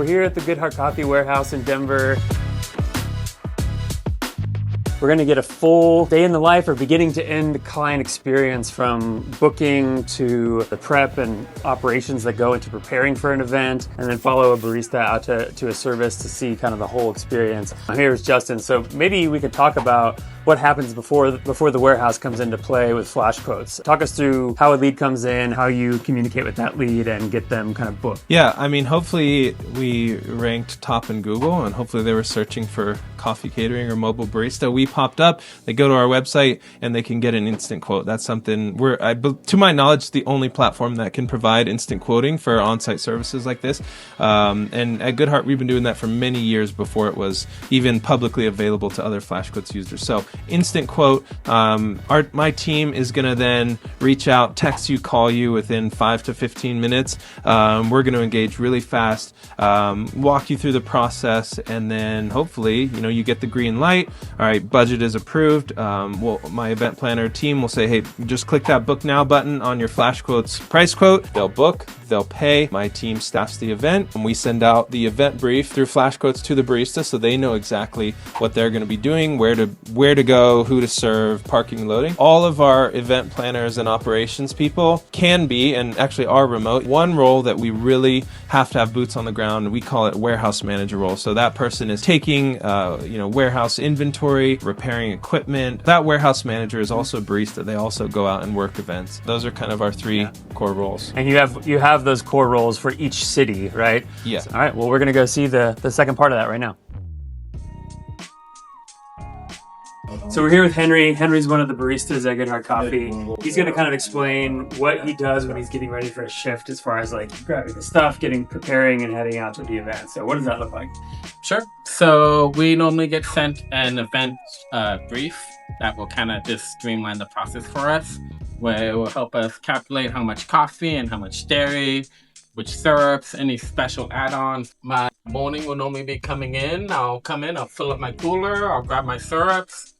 we're here at the Goodhart Coffee warehouse in Denver. We're going to get a full day in the life or beginning to end client experience, from booking to the prep and operations that go into preparing for an event, and then follow a barista out to a service to see kind of the whole experience. Here's Justin. So maybe we could talk about what happens before the warehouse comes into play with Flashquotes. Talk us through how a lead comes in, how you communicate with that lead and get them kind of booked. Yeah, I mean, hopefully we ranked top in Google, and hopefully they were searching for coffee catering or mobile barista. We popped up, they go to our website and they can get an instant quote. That's something to my knowledge, the only platform that can provide instant quoting for on-site services like this. And at Goodhart, we've been doing that for many years before it was even publicly available to other Flashquotes users. So instant quote, my team is going to then reach out, text you, call you within 5 to 15 minutes. We're going to engage really fast, walk you through the process, and then hopefully, you get the green light. All right, budget is approved. My event planner team will say, hey, just click that book now button on your Flashquotes price quote. They'll book, they'll pay. My team staffs the event, and we send out the event brief through Flashquotes to the barista so they know exactly what they're going to be doing, where to go, who to serve, parking and loading. All of our event planners and operations people can be, and actually are, remote. One role that we really have to have boots on the ground, we call it warehouse manager role. So that person is taking warehouse inventory, repairing equipment. That warehouse manager is also a barista. They also go out and work events. Those are kind of our three core roles. And you have those core roles for each city, right? Yeah. All right, well, we're going to go see the second part of that right now. So we're here with Henry. Henry's one of the baristas at Goodart Coffee. He's going to kind of explain what he does when he's getting ready for a shift, as far as like grabbing the stuff, preparing and heading out to the event. So what does that look like? Sure. So we normally get sent an event brief that will kind of just streamline the process for us, where it will help us calculate how much coffee and how much dairy, which syrups, any special add-ons. My morning will normally be coming in. I'll come in, I'll fill up my cooler, I'll grab my syrups,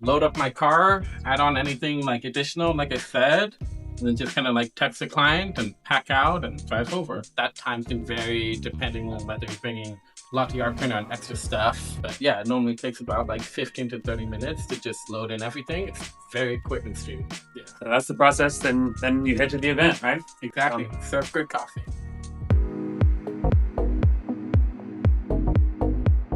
load up my car, add on anything like additional, like I said, and then just kind of like text the client and pack out and drive over. That time can vary depending on whether you're bringing latte art printer and extra stuff. But yeah, it normally takes about like 15 to 30 minutes to just load in everything. It's very quick and streamlined. Yeah. So that's the process. Then you head to the event, right? Exactly. Serve good coffee.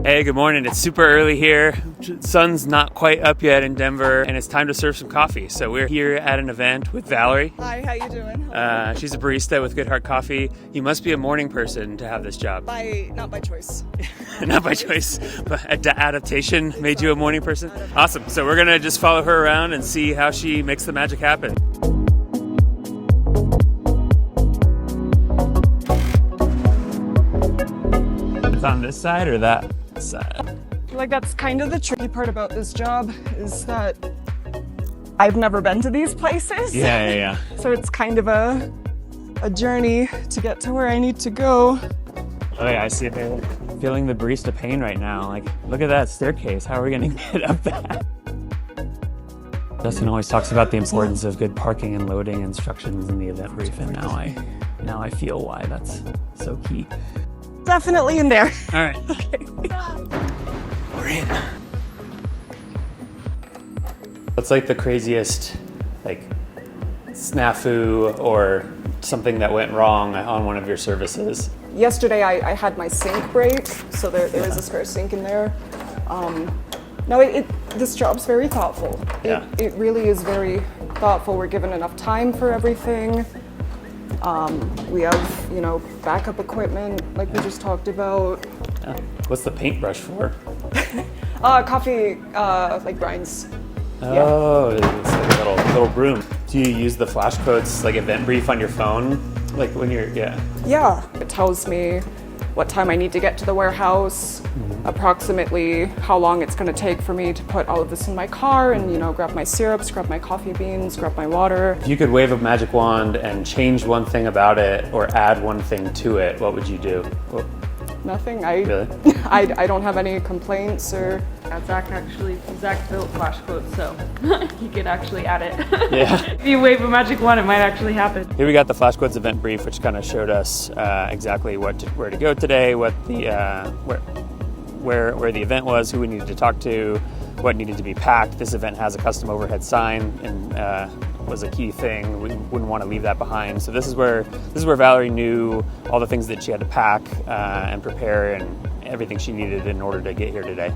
Hey, good morning. It's super early here. Sun's not quite up yet in Denver, and it's time to serve some coffee. So we're here at an event with Valerie. Hi, how you doing? She's a barista with Goodhart Coffee. You must be a morning person to have this job. Not by choice. Not by choice, but adaptation made you a morning person? Awesome. So we're going to just follow her around and see how she makes the magic happen. It's on this side or that side? Like, that's kind of the tricky part about this job, is that I've never been to these places. Yeah. So it's kind of a journey to get to where I need to go. Oh yeah, I see it. Feeling the barista pain right now. Like, look at that staircase. How are we gonna get up that? Justin always talks about the importance of good parking and loading instructions in the event brief, and now I feel why that's so key. Definitely in there. All right. Okay. We're in. What's like the craziest snafu or something that went wrong on one of your services? Yesterday I had my sink break, so there is a spare sink in there. This job's very thoughtful. It really is very thoughtful. We're given enough time for everything. We have, backup equipment like we just talked about. Yeah. What's the paintbrush for? Coffee, grinds. Oh, yeah. It's like a little broom. Do you use the Flashquotes event brief on your phone? Like when you're, Yeah, it tells me what time I need to get to the warehouse, approximately how long it's going to take for me to put all of this in my car and, grab my syrups, grab my coffee beans, grab my water. If you could wave a magic wand and change one thing about it or add one thing to it, what would you do? Nothing. Really? I don't have any complaints or Zach built Flashquotes, so he could actually add it. Yeah. If you wave a magic wand, it might actually happen. Here we got the Flashquotes event brief, which kind of showed us exactly where to go today, what the where the event was, who we needed to talk to, what needed to be packed. This event has a custom overhead sign, and was a key thing. We wouldn't want to leave that behind. So this is where Valerie knew all the things that she had to pack and prepare, and everything she needed in order to get here today.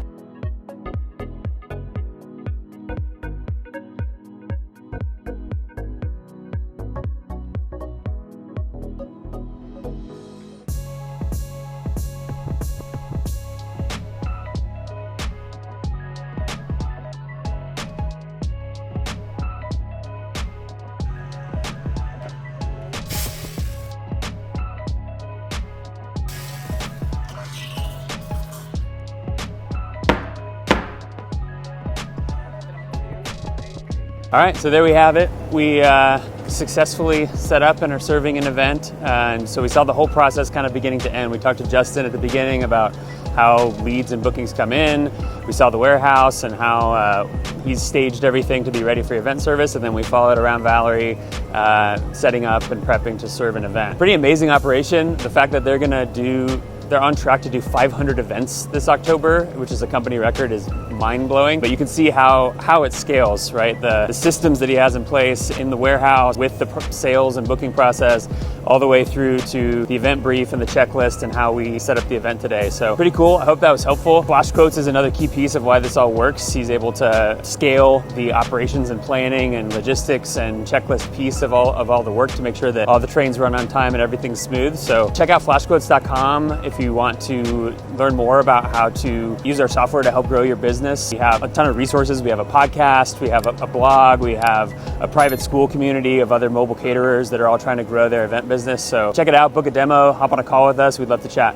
All right, so there we have it. We successfully set up and are serving an event. And so we saw the whole process kind of beginning to end. We talked to Justin at the beginning about how leads and bookings come in. We saw the warehouse and how he's staged everything to be ready for event service. And then we followed around Valerie, setting up and prepping to serve an event. Pretty amazing operation. The fact that they're on track to do 500 events this October, which is a company record, is mind-blowing. But you can see how it scales, right? The systems that he has in place in the warehouse with the sales and booking process, all the way through to the event brief and the checklist and how we set up the event today. So pretty cool. I hope that was helpful. Flashquotes is another key piece of why this all works. He's able to scale the operations and planning and logistics and checklist piece of all the work to make sure that all the trains run on time and everything's smooth. So check out flashquotes.com if you want to learn more about how to use our software to help grow your business. We have a ton of resources. We have a podcast, we have a blog, we have a private school community of other mobile caterers that are all trying to grow their event business. So check it out, book a demo, hop on a call with us. We'd love to chat.